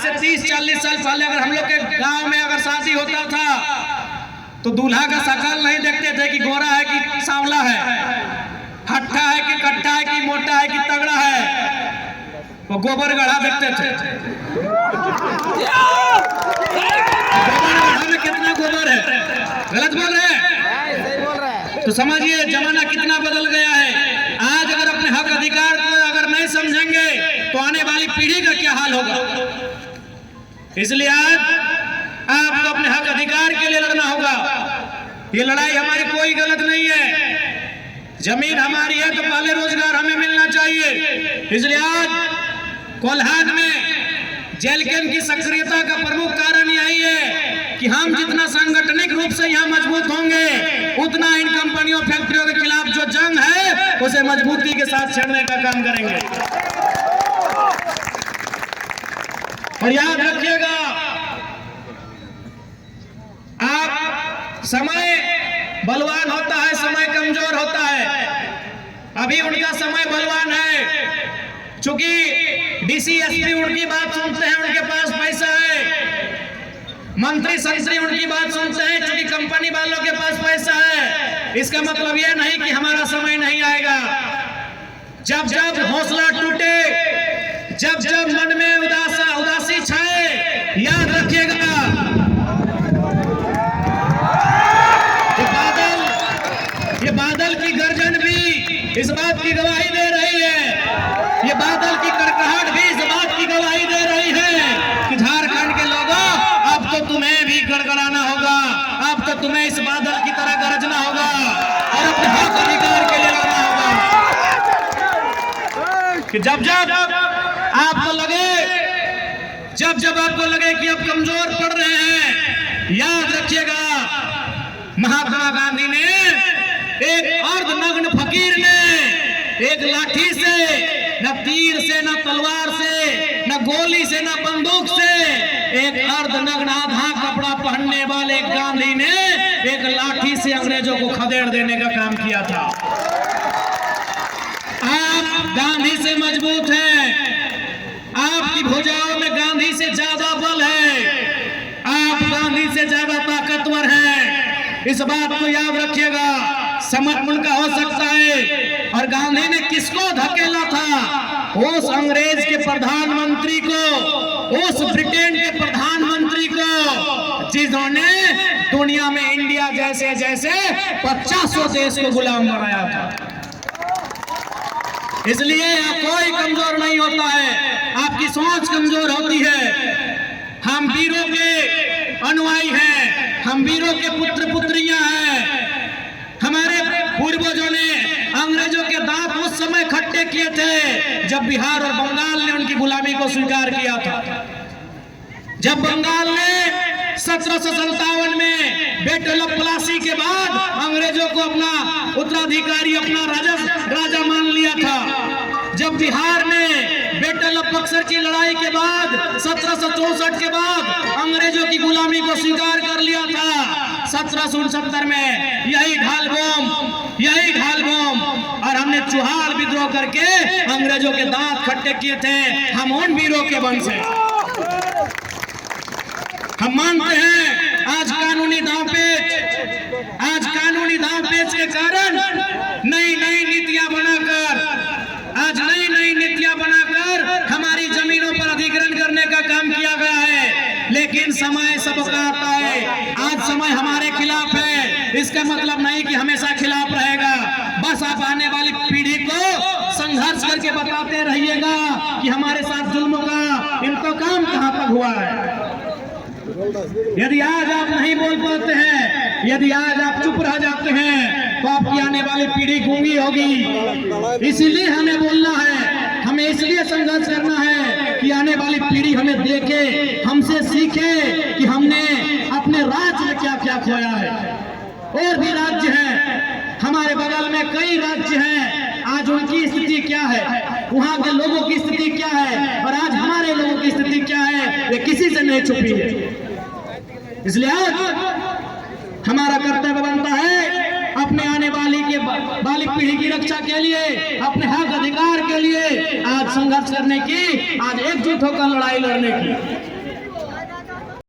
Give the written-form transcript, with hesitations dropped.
से 30-40 साल पहले अगर हम लोग के गांव में अगर शादी होता था तो दूल्हा का शकल नहीं देखते थे कि गोरा है कि सांवला है, हट्टा है कि कट्टा है कि मोटा है कि तगड़ा है, वो गोबर गढ़ा देखते थे। गोबर गढ़ा में कितना गोबर है, गलत बोल रहे हैं? तो समझिए जमाना कितना बदल गया है। आज अगर अपने हक अधिकार को अगर नहीं समझेंगे तो आने वाली पीढ़ी का क्या हाल होगा। इसलिए आज आपको अपने हक अधिकार के लिए लड़ना होगा। ये लड़ाई हमारी कोई गलत नहीं है, जमीन हमारी है तो पहले रोजगार हमें मिलना चाहिए। इसलिए आज कोल्हान में जेलकन की सक्रियता का प्रमुख कारण यही है कि हम जितना सांगठनिक रूप से यहाँ मजबूत होंगे उतना इन कंपनियों फैक्ट्रियों के खिलाफ जो जंग है उसे मजबूती के साथ छेड़ने का काम करेंगे। और याद रखिएगा, आप समय बलवान होता है, समय कमजोर होता है। अभी उनका समय बलवान है, चूंकि डीसी एसपी उनकी बात सुनते हैं, उनके पास पैसा है। मंत्री संतरी उनकी बात सुनते हैं क्योंकि कंपनी वालों के पास पैसा है। इसका मतलब यह नहीं कि हमारा समय नहीं आएगा। जब जब हौसला टूटे, जब जब मन में उदासी छाए, याद रखिएगा ये बादल की गर्जन भी इस बात की गवाही दे रही है, ये बादल की कड़कड़ाहट भी इस बात की गवाही दे रही है कि झारखंड के लोगों अब तो तुम्हें भी गड़गड़ाना होगा, अब तो तुम्हें इस बादल की तरह गरजना होगा और अपने हक अधिकार के लिए लड़ना होगा। कि जब जब आपको लगे कि आप कमजोर पड़ रहे हैं, याद रखिएगा महात्मा गांधी ने एक अर्धनग्न फकीर ने एक लाठी से, न तीर से, न तलवार से, न गोली से, न बंदूक से, एक अर्धनग्न आधा कपड़ा पहनने वाले गांधी ने एक लाठी से अंग्रेजों को खदेड़ देने का काम किया था। आप गांधी से मजबूत हैं, आपकी भुजाओं में गांधी से ज्यादा बल है, आप गांधी से ज्यादा ताकतवर हैं। इस बात को याद रखिएगा। समर्पण का हो सकता है। और गांधी ने किसको धकेला था? उस अंग्रेज के प्रधानमंत्री को, उस ब्रिटेन के प्रधानमंत्री को, जिन्होंने दुनिया में इंडिया जैसे 50 देश को गुलाम बनाया था। इसलिए कोई कमजोर नहीं होता है, आपकी सोच कमजोर होती है। हम वीरों के अनुयायी हैं, हम वीरों के पुत्र पुत्रियां हैं। हमारे पूर्वजों ने अंग्रेजों के दांत उस समय खट्टे किए थे जब बिहार और बंगाल ने उनकी गुलामी को स्वीकार किया था। जब बंगाल ने 1757 में बैटल ऑफ प्लासी के बाद अंग्रेजों को अपना उत्तराधिकारी, अपना राजा मान लिया था। जब बिहार ने बैटल ऑफ बक्सर की लड़ाई के बाद 1764 के बाद अंग्रेजों की गुलामी को स्वीकार कर लिया था। 1769 में यही ढाल बम और हमने चुहार विद्रोह करके अंग्रेजों के दांत खट्टे किए थे। हम उन वीरों के वंश हैं। हम मानते हैं आज कानूनी दांवपेच के कारण नई नीतियां बनाकर हमारी जमीनों पर अधिग्रहण करने का काम किया गया है। लेकिन समय सबका आता है। आज समय हमारे खिलाफ है, इसका मतलब नहीं कि हमेशा खिलाफ रहेगा। बस आप आने वाली पीढ़ी को संघर्ष करके बताते रहिएगा कि हमारे साथ जुल्म का इंतकाम कहां तक हुआ है। यदि आज आप नहीं बोल पाते हैं, यदि आज आप चुप रह जाते हैं तो आपकी आने वाली पीढ़ी गूंगी होगी। इसीलिए हमें बोलना है, हमें इसलिए संघर्ष करना है कि आने वाली पीढ़ी हमें देखे, हमसे सीखे कि हमने अपने राज्य में क्या क्या खोया है। और भी राज्य हैं, हमारे बगल में कई राज्य हैं, आज उनकी स्थिति क्या है, वहां के लोगों की स्थिति क्या है और आज हमारे लोगों की स्थिति क्या है, ये किसी से नहीं छुपी है। इसलिए आज हमारा कर्तव्य बनता है अपने आने वाली पीढ़ी की रक्षा के लिए, अपने हक अधिकार के लिए आज संघर्ष करने की, आज एकजुट होकर लड़ाई लड़ने की।